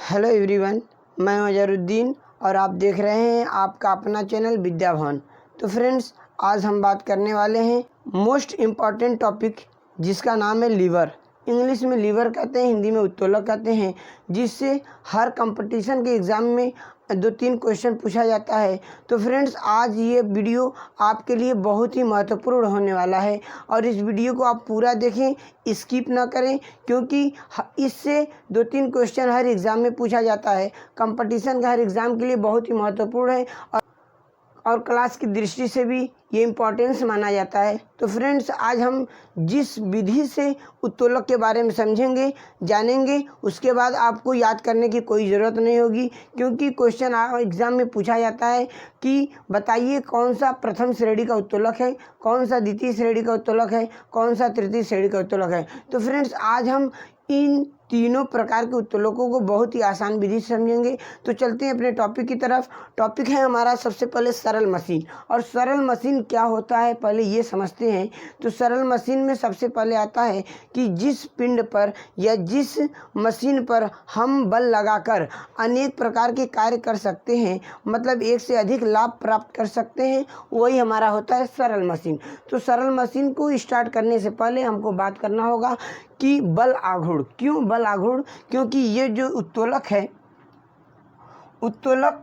Hello everyone, मैं अजहरुद्दीन और आप देख रहे हैं आपका अपना चैनल विद्या भवन। तो फ्रेंड्स, आज हम बात करने वाले हैं मोस्ट इम्पॉर्टेंट टॉपिक जिसका नाम है लीवर। इंग्लिश में लीवर कहते हैं, हिंदी में उत्तोलक कहते हैं, जिससे हर कंपटीशन के एग्ज़ाम में 2-3 क्वेश्चन पूछा जाता है। तो फ्रेंड्स, आज ये वीडियो आपके लिए बहुत ही महत्वपूर्ण होने वाला है और इस वीडियो को आप पूरा देखें, स्किप ना करें, क्योंकि इससे 2-3 क्वेश्चन हर एग्ज़ाम में पूछा जाता है। कंपटीशन का हर एग्ज़ाम के लिए बहुत ही महत्वपूर्ण है और क्लास की दृष्टि से भी ये इम्पोर्टेंस माना जाता है। तो फ्रेंड्स, आज हम जिस विधि से उत्तोलक के बारे में समझेंगे, जानेंगे, उसके बाद आपको याद करने की कोई ज़रूरत नहीं होगी, क्योंकि क्वेश्चन एग्ज़ाम में पूछा जाता है कि बताइए कौन सा प्रथम श्रेणी का उत्तोलक है, कौन सा द्वितीय श्रेणी का उत्तोलक है, कौन सा तृतीय श्रेणी का उत्तोलक है। तो फ्रेंड्स, आज हम इन तीनों प्रकार के उत्तोलकों को बहुत ही आसान विधि से समझेंगे। तो चलते हैं अपने टॉपिक की तरफ। टॉपिक है हमारा सबसे पहले सरल मशीन। और सरल मशीन क्या होता है पहले ये समझते हैं। तो सरल मशीन में सबसे पहले आता है कि जिस पिंड पर या जिस मशीन पर हम बल लगाकर अनेक प्रकार के कार्य कर सकते हैं, मतलब एक से अधिक लाभ प्राप्त कर सकते हैं, वही हमारा होता है सरल मशीन। तो सरल मशीन को स्टार्ट करने से पहले हमको बात करना होगा कि बल आघूर्ण। क्यों बल आघूर्ण? क्योंकि ये जो उत्तोलक है, उत्तोलक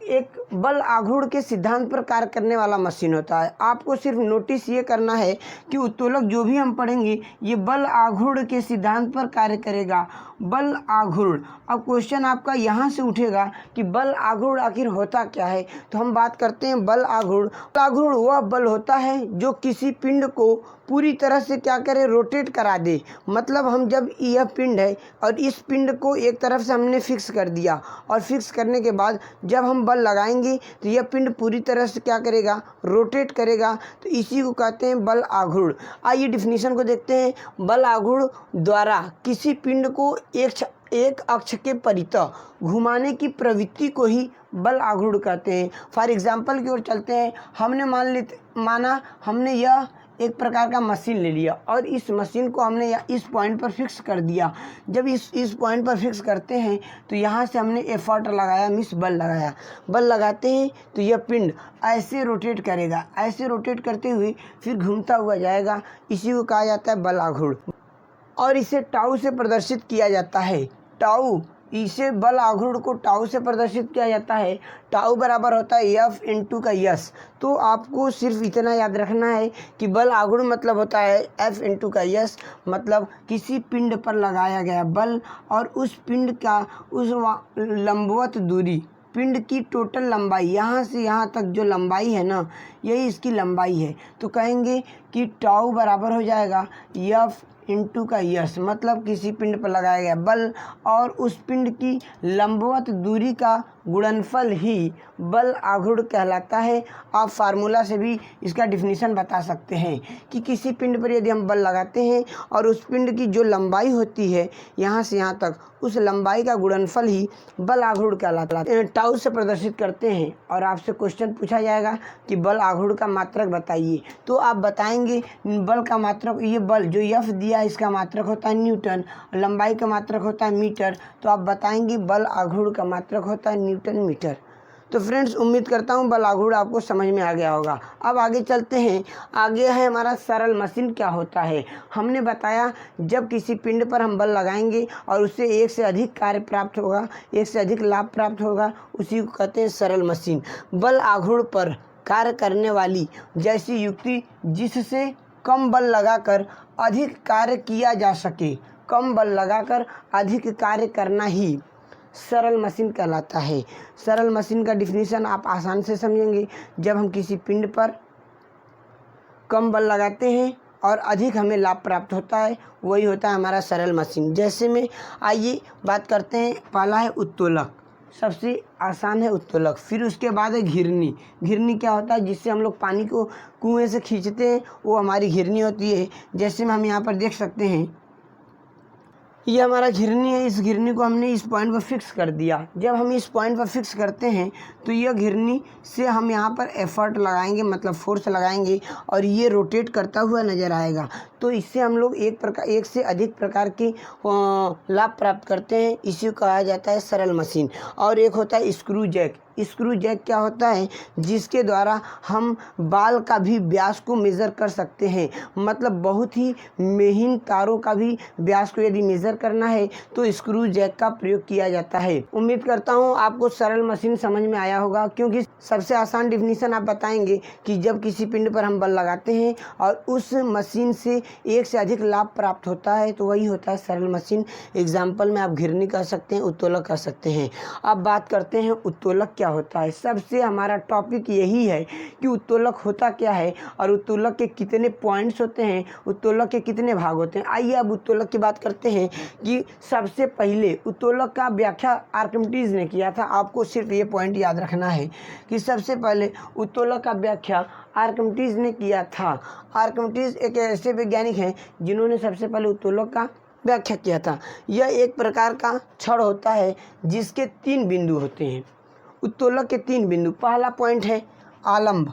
एक बल आघूर्ण के सिद्धांत पर कार्य करने वाला मशीन होता है। आपको सिर्फ नोटिस ये करना है कि उत्तोलक जो भी हम पढ़ेंगे ये बल आघूर्ण के सिद्धांत पर कार्य करेगा। बल आघूर्ण। अब क्वेश्चन आपका यहाँ से उठेगा कि बल आघूर्ण आखिर होता क्या है। तो हम बात करते हैं बल आघूर्ण। बल आघूर्ण वह बल होता है जो किसी पिंड को पूरी तरह से क्या करे, रोटेट करा दे। मतलब हम जब यह पिंड है और इस पिंड को एक तरफ से हमने फिक्स कर दिया और फिक्स करने के बाद जब हम बल लगाएंगे तो यह पिंड पूरी तरह से क्या करेगा, रोटेट करेगा। तो इसी को कहते हैं बल आघूर्ण। आइए डिफिनीशन को देखते हैं। बल आघूर्ण द्वारा किसी पिंड को एक अक्ष के परितः घुमाने की प्रवृत्ति को ही बल आघूर्ण कहते हैं। फॉर एग्जाम्पल की ओर चलते हैं। हमने हमने यह एक प्रकार का मशीन ले लिया और इस मशीन को हमने इस पॉइंट पर फिक्स कर दिया। जब इस पॉइंट पर फिक्स करते हैं तो यहाँ से हमने एफर्ट लगाया, मीन्स बल लगाया। बल लगाते हैं तो यह पिंड ऐसे रोटेट करेगा, ऐसे रोटेट करते हुए फिर घूमता हुआ जाएगा। इसी को कहा जाता है बल आघूर्ण और इसे टाउ से प्रदर्शित किया जाता है। टाउ, इसे बल आघूर्ण को टाउ से प्रदर्शित किया जाता है। टाउ बराबर होता है एफ इंटू का यस। तो आपको सिर्फ इतना याद रखना है कि बल आघूर्ण मतलब होता है एफ इंटू का यस, मतलब किसी पिंड पर लगाया गया बल और उस पिंड का उस लंबवत दूरी, पिंड की टोटल लंबाई, यहाँ से यहाँ तक जो लंबाई है ना, यही इसकी लंबाई है। तो कहेंगे कि टाउ बराबर हो जाएगा एफ इंटू का यस, मतलब किसी पिंड पर लगाया गया बल और उस पिंड की लंबवत दूरी का गुणनफल ही बल आघूर्ण कहलाता है। आप फार्मूला से भी इसका डिफिनीशन बता सकते हैं कि किसी पिंड पर यदि हम बल लगाते हैं और उस पिंड की जो लंबाई होती है यहाँ से यहाँ तक, उस लंबाई का गुणनफल ही बल आघूर्ण कहलाता है। टाउ से प्रदर्शित करते हैं और आपसे क्वेश्चन पूछा जाएगा कि बल आघूर्ण का मात्रक बताइए। तो आप बताएंगे बल का मात्रक, ये बल जो एफ दिया इसका मात्रक होता है न्यूटन, लंबाई का मात्रक होता है मीटर। तो आप बताएंगे बल आघूर्ण का मात्रक होता है न्यूटन मीटर। तो फ्रेंड्स, उम्मीद करता हूँ बल आघूर्ण आपको समझ में आ गया होगा। अब आगे चलते हैं। आगे है हमारा सरल मशीन क्या होता है। हमने बताया जब किसी पिंड पर हम बल लगाएंगे और उससे एक से अधिक कार्य प्राप्त होगा, एक से अधिक लाभ प्राप्त होगा, उसी को कहते हैं सरल मशीन। बल आघूर्ण पर कार्य करने वाली जैसी युक्ति जिससे कम बल लगाकर अधिक कार्य किया जा सके, कम बल लगाकर अधिक कार्य करना ही सरल मशीन कहलाता है। सरल मशीन का डिफिनीशन आप आसान से समझेंगे। जब हम किसी पिंड पर कम बल लगाते हैं और अधिक हमें लाभ प्राप्त होता है, वही होता है हमारा सरल मशीन। जैसे में आइए बात करते हैं। पहला है उत्तोलक, सबसे आसान है उत्तोलक। फिर उसके बाद है घिरनी। घिरनी क्या होता है? जिससे हम लोग पानी को कुएं से खींचते हैं, वो हमारी घिरनी होती है। जैसे में हम यहाँ पर देख सकते हैं, ये हमारा घिरनी है, इस घिरनी को हमने इस पॉइंट पर फिक्स कर दिया। जब हम इस पॉइंट पर फिक्स करते हैं तो यह घिरनी से हम यहाँ पर एफर्ट लगाएंगे, मतलब फोर्स लगाएंगे, और ये रोटेट करता हुआ नज़र आएगा। तो इससे हम लोग एक से अधिक प्रकार की लाभ प्राप्त करते हैं। इसी को कहा जाता है सरल मशीन। और एक होता है स्क्रू जैक। स्क्रू जैक क्या होता है, जिसके द्वारा हम बाल का भी व्यास को मेज़र कर सकते हैं, मतलब बहुत ही महीन तारों का भी व्यास को यदि मेज़र करना है तो स्क्रू जैक का प्रयोग किया जाता है। उम्मीद करता हूँ आपको सरल मशीन समझ में आया होगा, क्योंकि सबसे आसान डिफिनीशन आप बताएंगे कि जब किसी पिंड पर हम बल लगाते हैं और उस मशीन से एक से अधिक लाभ प्राप्त होता है तो वही होता है सरल मशीन। एग्जाम्पल में आप घिरनी कह सकते हैं, उत्तोलक कह सकते हैं। अब बात करते हैं उत्तोलक क्या होता है। सबसे हमारा टॉपिक यही है कि उत्तोलक होता क्या है और उत्तोलक के कितने पॉइंट्स होते हैं, उत्तोलक के कितने भाग होते हैं। आइए अब उत्तोलक की बात करते हैं कि सबसे पहले उत्तोलक का व्याख्या आर्किमिडीज ने किया था। आपको सिर्फ ये पॉइंट याद रखना है कि सबसे पहले उत्तोलक का व्याख्या आर्किमिडीज ने किया था। आर्किमिडीज एक ऐसे वैज्ञानिक हैं जिन्होंने सबसे पहले उत्तोलक का व्याख्या किया था। यह एक प्रकार का छड़ होता है जिसके 3 बिंदु होते हैं। उत्तोलक के 3 बिंदु। पहला पॉइंट है आलंब।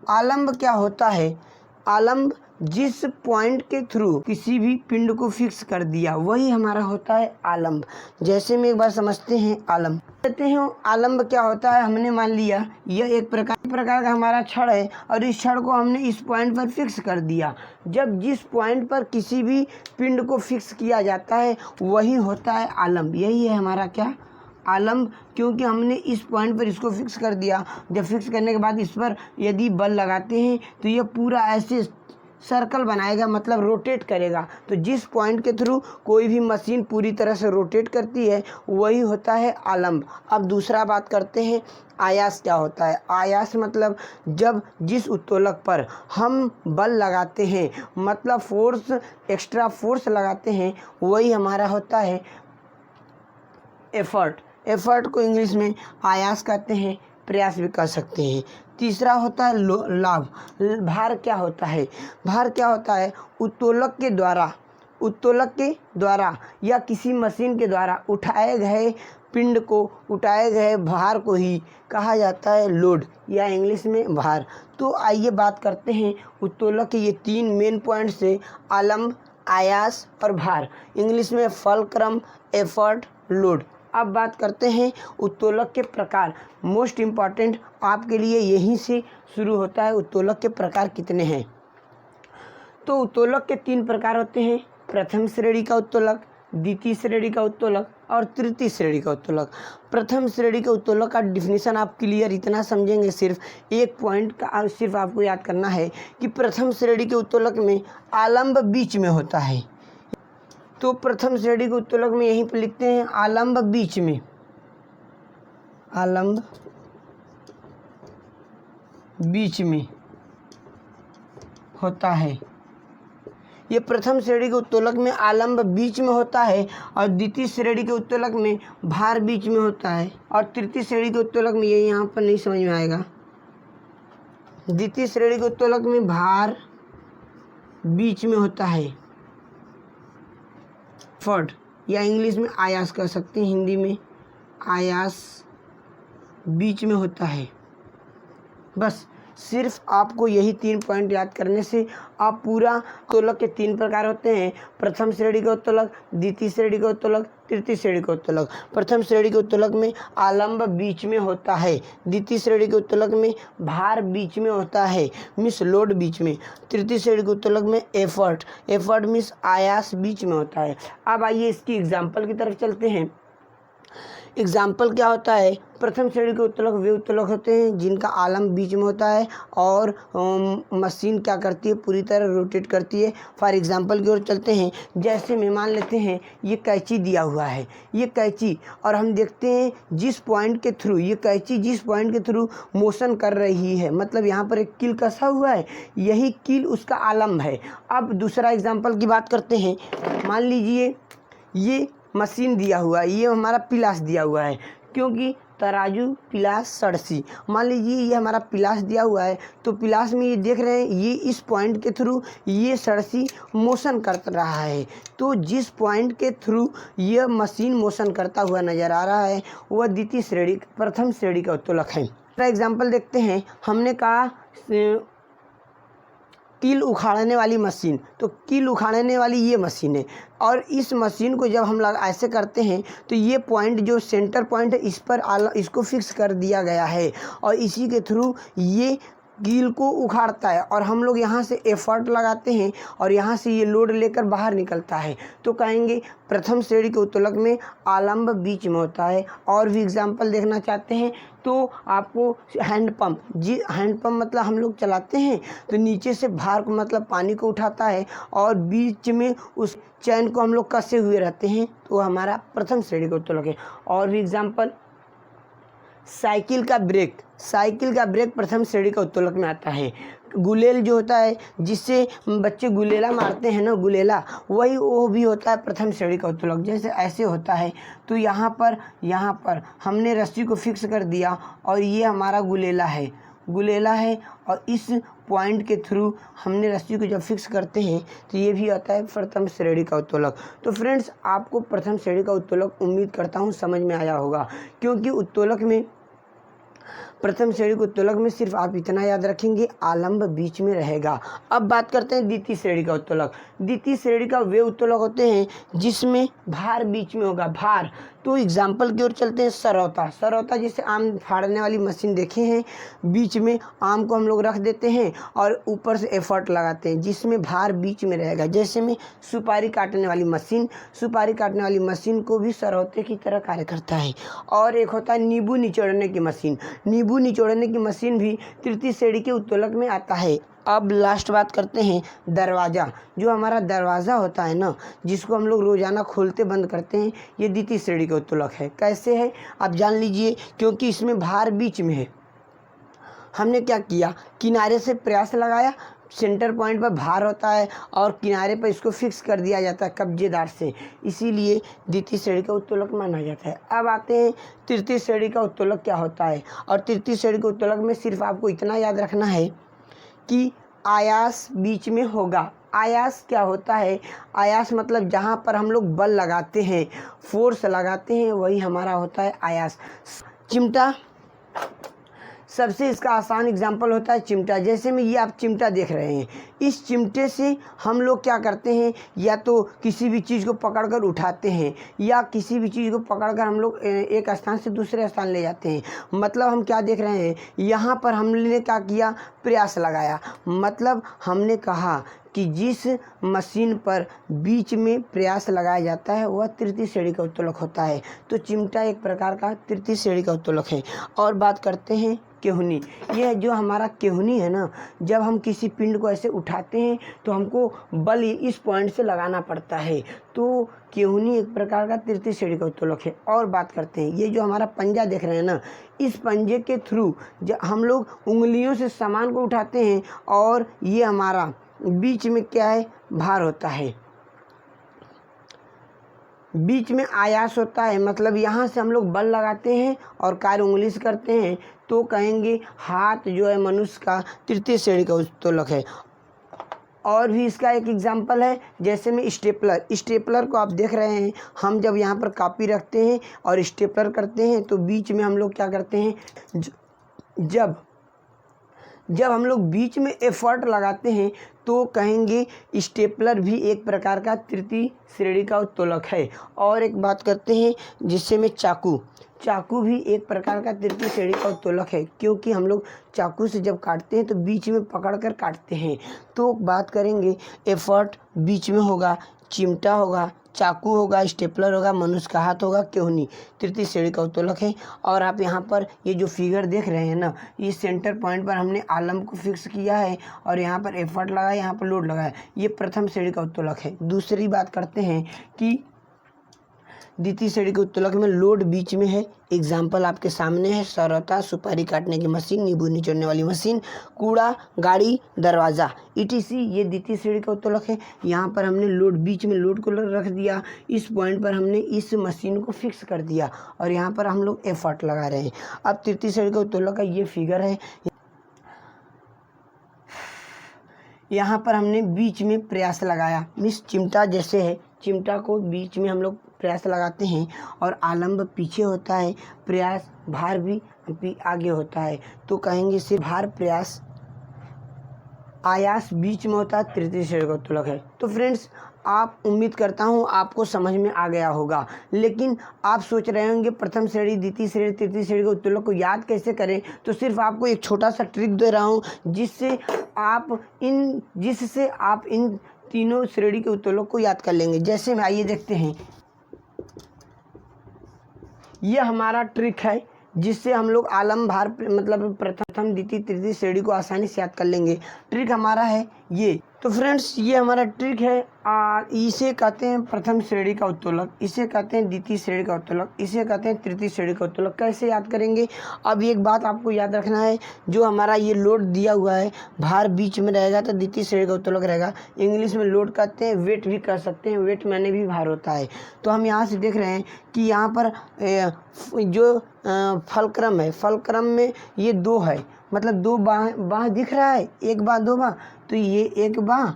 आलंब क्या होता है, आलंब जिस पॉइंट के थ्रू किसी भी पिंड को फिक्स कर दिया वही हमारा होता है आलंब। जैसे में एक बार समझते हैं आलंब। कहते हैं आलंब क्या होता है, हमने मान लिया यह एक प्रकार का हमारा छड़ है और इस छड़ को हमने इस पॉइंट पर फिक्स कर दिया। जब जिस पॉइंट पर किसी भी पिंड को फिक्स किया जाता है वही होता है आलंब। यही है हमारा क्या, आलंब, क्योंकि हमने इस पॉइंट पर इसको फिक्स कर दिया। जब फिक्स करने के बाद इस पर यदि बल लगाते हैं तो यह पूरा ऐसे सर्कल बनाएगा, मतलब रोटेट करेगा। तो जिस पॉइंट के थ्रू कोई भी मशीन पूरी तरह से रोटेट करती है वही होता है आलंब। अब दूसरा बात करते हैं आयास क्या होता है। आयास मतलब जब जिस उत्तोलक पर हम बल लगाते हैं, मतलब फोर्स, एक्स्ट्रा फोर्स लगाते हैं, वही हमारा होता है एफर्ट। एफर्ट को इंग्लिश में आयास कहते हैं, प्रयास भी कह सकते हैं। तीसरा होता है लाभ। भार क्या होता है, भार क्या होता है, उत्तोलक के द्वारा या किसी मशीन के द्वारा उठाए गए पिंड को, उठाए गए भार को ही कहा जाता है लोड या इंग्लिश में भार। तो आइए बात करते हैं उत्तोलक के ये 3 मेन पॉइंट से, आलंब, आयास और भार। इंग्लिश में फलक्रम, एफर्ट, लोड। अब बात करते हैं उत्तोलक के प्रकार। मोस्ट इम्पॉर्टेंट आपके लिए यहीं से शुरू होता है, उत्तोलक के प्रकार कितने हैं। तो उत्तोलक के 3 प्रकार होते हैं, प्रथम श्रेणी का उत्तोलक, द्वितीय श्रेणी का उत्तोलक और तृतीय श्रेणी का उत्तोलक। प्रथम श्रेणी के उत्तोलक का डिफिनीशन आप क्लियर इतना समझेंगे, सिर्फ एक पॉइंट का सिर्फ आपको याद करना है कि प्रथम श्रेणी के उत्तोलक में आलंब बीच में होता है। तो प्रथम श्रेणी के उत्तोलक में यहीं पर लिखते हैं आलंब बीच में, आलंब बीच में होता है। ये प्रथम श्रेणी के उत्तोलक में आलंब बीच में होता है और द्वितीय श्रेणी के उत्तोलक में भार बीच में होता है और तृतीय श्रेणी के उत्तोलक में ये यहाँ पर नहीं समझ में आएगा। द्वितीय श्रेणी के उत्तोलक में भार बीच में होता है, फर्ट या इंग्लिश में आयास कह सकते हैं, हिंदी में आयास बीच में होता है। बस सिर्फ आपको यही 3 पॉइंट याद करने से आप पूरा उत्तोलक के 3 प्रकार होते हैं, प्रथम श्रेणी का उत्तोलक, द्वितीय श्रेणी का उत्तोलक, तृतीय श्रेणी का उत्तोलक। प्रथम श्रेणी के उत्तोलक में आलंब बीच में होता है, द्वितीय श्रेणी के उत्तोलक में भार बीच में होता है, मिस लोड बीच में। तृतीय श्रेणी के उत्तोलक में एफर्ट मिस आयास बीच में होता है। अब आइए इसकी एग्जाम्पल की तरफ चलते हैं। एग्जाम्पल क्या होता है, प्रथम श्रेणी के उत्तोलक वे उत्तोलक होते हैं जिनका आलंब बीच में होता है और मशीन क्या करती है, पूरी तरह रोटेट करती है। फॉर एग्जाम्पल की ओर चलते हैं। जैसे में मान लेते हैं ये कैंची दिया हुआ है, ये कैंची, और हम देखते हैं जिस पॉइंट के थ्रू ये कैंची जिस पॉइंट के थ्रू मोशन कर रही है, मतलब यहाँ पर एक कील कसा हुआ है, यही कील उसका आलंब है। अब दूसरा एग्जाम्पल की बात करते हैं। मान लीजिए ये मशीन दिया हुआ है, ये हमारा पिलास दिया हुआ है, क्योंकि तराजू पिलास सड़सी। मान लीजिए ये हमारा पिलास दिया हुआ है, तो पिलास में ये देख रहे हैं ये इस पॉइंट के थ्रू ये सड़सी मोशन कर रहा है। तो जिस पॉइंट के थ्रू यह मशीन मोशन करता हुआ नज़र आ रहा है वह द्वितीय श्रेणी प्रथम श्रेणी का उत्तोलक है। दूसरा एग्जाम्पल देखते हैं। हमने कहा कील उखाड़ने वाली मशीन, तो कील उखाड़ने वाली ये मशीन है और इस मशीन को जब हम ऐसे करते हैं तो ये पॉइंट जो सेंटर पॉइंट है इस पर इसको फिक्स कर दिया गया है और इसी के थ्रू ये कील को उखाड़ता है और हम लोग यहाँ से एफर्ट लगाते हैं और यहाँ से ये लोड लेकर बाहर निकलता है। तो कहेंगे प्रथम श्रेणी के उत्तोलक में आलंब बीच में होता है। और भी एग्जाम्पल देखना चाहते हैं तो आपको हैंडपम्प, जी हैंडपम्प मतलब हम लोग चलाते हैं तो नीचे से भार को मतलब पानी को उठाता है और बीच में उस चैन को हम लोग कसे हुए रहते हैं, तो हमारा प्रथम श्रेणी का उत्तोलक है। और भी एग्जाम्पल साइकिल का ब्रेक, साइकिल का ब्रेक प्रथम श्रेणी का उत्तोलक में आता है। गुलेल जो होता है जिससे बच्चे गुलेला मारते हैं ना, गुलेला, वही वो भी होता है प्रथम श्रेणी का उत्तोलक। जैसे ऐसे होता है तो यहाँ पर हमने रस्सी को फिक्स कर दिया और ये हमारा गुलेला है और इस पॉइंट के थ्रू हमने रस्सी को जब फिक्स करते हैं तो ये भी आता है प्रथम श्रेणी का उत्तोलक। तो फ्रेंड्स आपको प्रथम श्रेणी का उत्तोलक उम्मीद करता हूँ समझ में आया होगा, क्योंकि उत्तोलक में प्रथम श्रेणी के उत्तोलक में सिर्फ आप इतना याद रखेंगे आलंब बीच में रहेगा। अब बात करते हैं द्वितीय श्रेणी का उत्तोलक। द्वितीय श्रेणी का वे उत्तोलक होते हैं जिसमें भार बीच में होगा, भार। तो एग्जाम्पल की ओर चलते हैं। सरौता जिसे आम फाड़ने वाली मशीन देखे हैं, बीच में आम को हम लोग रख देते हैं और ऊपर से एफर्ट लगाते हैं जिसमें भार बीच में रहेगा। जैसे में सुपारी काटने वाली मशीन को भी सरौते की तरह कार्य करता है। और एक होता है नींबू निचोड़ने की मशीन, नींबू निचोड़ने की मशीन भी तृतीय श्रेणी के उत्तोलक में आता है। अब लास्ट बात करते हैं दरवाज़ा। जो हमारा दरवाज़ा होता है ना, जिसको हम लोग रोज़ाना खोलते बंद करते हैं, ये द्वितीय श्रेणी का उत्तोलक है। कैसे है आप जान लीजिए, क्योंकि इसमें भार बीच में है। हमने क्या किया, किनारे से प्रयास लगाया, सेंटर पॉइंट पर भार होता है और किनारे पर इसको फिक्स कर दिया जाता है कब्जेदार से, इसीलिए द्वितीय श्रेणी का उत्तोलक माना जाता है। अब आते हैं तृतीय श्रेणी का उत्तोलक क्या होता है। और तृतीय श्रेणी के उत्तोलक में सिर्फ आपको इतना याद रखना है कि आयास बीच में होगा। आयास क्या होता है, आयास मतलब जहाँ पर हम लोग बल लगाते हैं, फोर्स लगाते हैं, वही हमारा होता है आयास। चिमटा सबसे इसका आसान एग्जाम्पल होता है चिमटा। जैसे में ये आप चिमटा देख रहे हैं, इस चिमटे से हम लोग क्या करते हैं, या तो किसी भी चीज़ को पकड़कर उठाते हैं या किसी भी चीज़ को पकड़कर हम लोग एक स्थान से दूसरे स्थान ले जाते हैं। मतलब हम क्या देख रहे हैं, यहाँ पर हमने क्या किया, प्रयास लगाया। मतलब हमने कहा कि जिस मशीन पर बीच में प्रयास लगाया जाता है वह तृतीय श्रेणी का उत्तोलक होता है। तो चिमटा एक प्रकार का तृतीय श्रेणी का उत्तोलक है। और बात करते हैं केहुनी। यह जो हमारा केहुनी है ना, जब हम किसी पिंड को ऐसे उठाते हैं तो हमको बल इस पॉइंट से लगाना पड़ता है। तो केहुनी एक प्रकार का तृतीय श्रेणी का उत्तोलक है। और बात करते हैं, ये जो हमारा पंजा देख रहे हैं ना, इस पंजे के थ्रू हम लोग उंगलियों से सामान को उठाते हैं और ये हमारा बीच में क्या है, भार होता है, बीच में आयास होता है। मतलब यहाँ से हम लोग बल लगाते हैं और कार्य उंगली से करते हैं, तो कहेंगे हाथ जो है मनुष्य का तृतीय श्रेणी का उत्तोलक है। और भी इसका एक एग्जाम्पल है, जैसे में स्टेपलर को आप देख रहे हैं, हम जब यहाँ पर कॉपी रखते हैं और स्टेपलर करते हैं तो बीच में हम लोग क्या करते हैं, जब हम लोग बीच में एफर्ट लगाते हैं तो कहेंगे स्टेपलर भी एक प्रकार का तृतीय श्रेणी का उत्तोलक है। और एक बात करते हैं जिससे में चाकू भी एक प्रकार का तृतीय श्रेणी का उत्तोलक है, क्योंकि हम लोग चाकू से जब काटते हैं तो बीच में पकड़कर काटते हैं। तो बात करेंगे एफर्ट बीच में होगा, चिमटा होगा, चाकू होगा, स्टेपलर होगा, मनुष्य का हाथ होगा, केहुनी तृतीय श्रेणी का उत्तोलक है। और आप यहाँ पर ये जो फिगर देख रहे हैं ना, ये सेंटर पॉइंट पर हमने आलंब को फिक्स किया है और यहाँ पर एफर्ट लगाया, यहाँ पर लोड लगाया, ये प्रथम श्रेणी का उत्तोलक है। दूसरी बात करते हैं कि द्वितीय श्रेणी के उत्तोलक में लोड बीच में है। एग्जाम्पल आपके सामने है, सरौता, सुपारी काटने की मशीन, नींबू निचोड़ने वाली मशीन, कूड़ा, गाड़ी, दरवाज़ा, ETC। ये द्वितीय श्रेणी का उत्तोलक है। यहाँ पर हमने लोड बीच में लोड को रख दिया, इस पॉइंट पर हमने इस मशीन को फिक्स कर दिया और यहाँ पर हम लोग एफर्ट लगा रहे हैं। अब तृतीय श्रेणी का उत्तोलक का ये फिगर है। यहाँ पर हमने बीच में प्रयास लगाया, मिस चिमटा जैसे है, चिमटा को बीच में हम लोग प्रयास लगाते हैं और आलम्ब पीछे होता है, प्रयास भार भी आगे होता है, तो कहेंगे सिर्फ भार प्रयास आयास बीच में होता है, तृतीय श्रेणी का उत्तोलक है। तो फ्रेंड्स, आप उम्मीद करता हूँ आपको समझ में आ गया होगा। लेकिन आप सोच रहे होंगे प्रथम श्रेणी, द्वितीय श्रेणी, तृतीय श्रेणी के उत्तोलक को याद कैसे करें। तो सिर्फ आपको एक छोटा सा ट्रिक दे रहा हूँ जिससे आप इन तीनों श्रेणी के उत्तोलक को याद कर लेंगे। जैसे में आइए देखते हैं, यह हमारा ट्रिक है जिससे हम लोग आलम भार मतलब प्रथम, द्वितीय, तृतीय श्रेणी को आसानी से याद कर लेंगे। ट्रिक हमारा है ये। तो फ्रेंड्स, ये हमारा ट्रिक है। इसे कहते हैं प्रथम श्रेणी का उत्तोलक, इसे कहते हैं द्वितीय श्रेणी का उत्तोलक, इसे कहते हैं तृतीय श्रेणी का उत्तोलक। कैसे याद करेंगे? अब एक बात आपको याद रखना है, जो हमारा ये लोड दिया हुआ है, भार बीच में रहेगा तो द्वितीय श्रेणी का उत्तोलक रहेगा। इंग्लिश में लोड कहते हैं, वेट भी कह सकते हैं, वेट माने भी भार होता है। तो हम यहाँ से देख रहे हैं कि यहाँ पर जो फलक्रम है, फलक्रम में ये दो है, मतलब दो बाँह दिख रहा है, एक बाँह दो बाँह, तो ये एक बाँह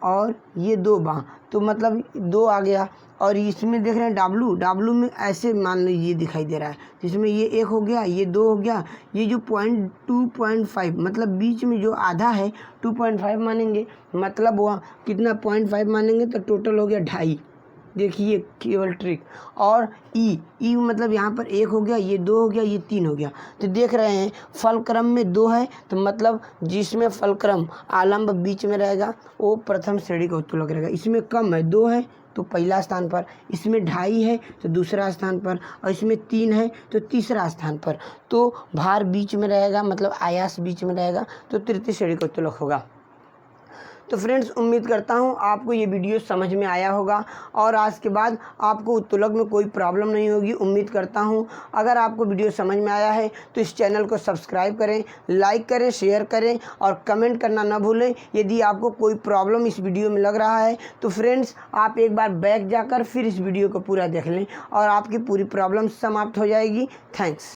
और ये दो बाँह, तो मतलब दो आ गया। और इसमें देख रहे हैं डाब्लू में ऐसे मान लीजिए ये दिखाई दे रहा है, जिसमें ये एक हो गया, ये दो हो गया, ये जो 2.5 मतलब बीच में जो आधा है 2.5 मानेंगे, मतलब वह कितना 0.5 मानेंगे तो टोटल हो गया 2.5। देखिए केवल ट्रिक। और ई मतलब यहाँ पर एक हो गया, ये दो हो गया, ये तीन हो गया। तो देख रहे हैं फलक्रम में दो है, तो मतलब जिसमें फलक्रम आलम्ब बीच में रहेगा वो प्रथम श्रेणी का उत्तोलक रहेगा। इसमें कम है, दो है तो पहला स्थान पर, इसमें 2.5 है तो दूसरा स्थान पर, और इसमें 3 है तो तीसरा स्थान पर। तो भार बीच में रहेगा, मतलब आयास बीच में रहेगा, तो तृतीय श्रेणी का उत्तोलक होगा। तो फ्रेंड्स, उम्मीद करता हूँ आपको ये वीडियो समझ में आया होगा और आज के बाद आपको उत्तोलक में कोई प्रॉब्लम नहीं होगी, उम्मीद करता हूँ। अगर आपको वीडियो समझ में आया है तो इस चैनल को सब्सक्राइब करें, लाइक करें, शेयर करें और कमेंट करना ना भूलें। यदि आपको कोई प्रॉब्लम इस वीडियो में लग रहा है तो फ्रेंड्स, आप एक बार बैक जाकर फिर इस वीडियो को पूरा देख लें और आपकी पूरी प्रॉब्लम समाप्त हो जाएगी। थैंक्स।